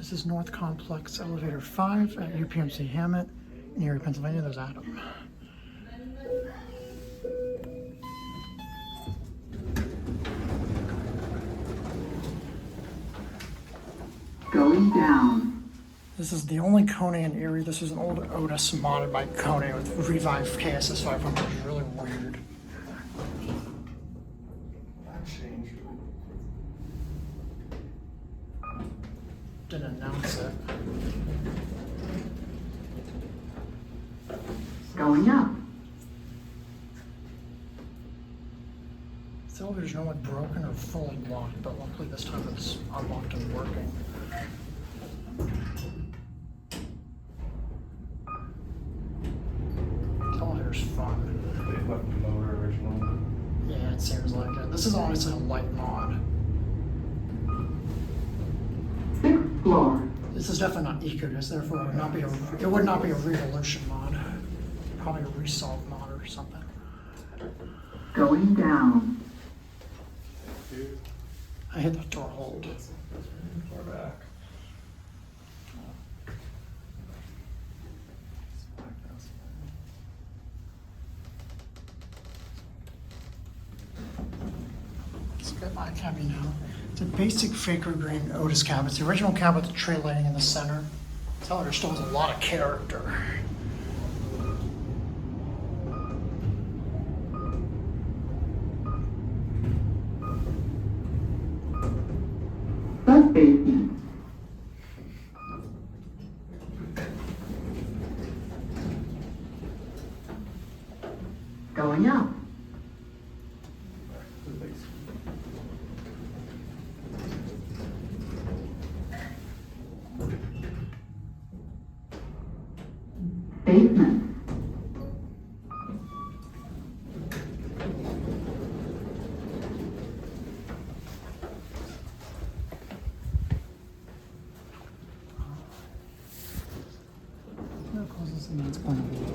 This is North Complex Elevator 5 at UPMC Hamot in Erie, Pennsylvania. There's Adam. Going down. This is the only KONE in Erie. This is an old Otis modded by KONE with ReVive KSS 500, which is really weird. Didn't announce it. Going up. This elevator's normally broken or fully locked, but luckily this time it's unlocked and working. This elevator's fun. They left the motor original. Yeah, it seems like it. This is honestly a light mod. 6th floor. This is definitely not EcoDisc, therefore it would not be a Revolution mod. Probably a Resolve mod or something. Going down. I hit the door hold. Far back. Let's get my cabby now. It's a basic Faker green Otis cab. It's the original cab with the tray lighting in the center. This elevator still has a lot of character. Sub-basement. Going up. Basement. That closes and that's going to be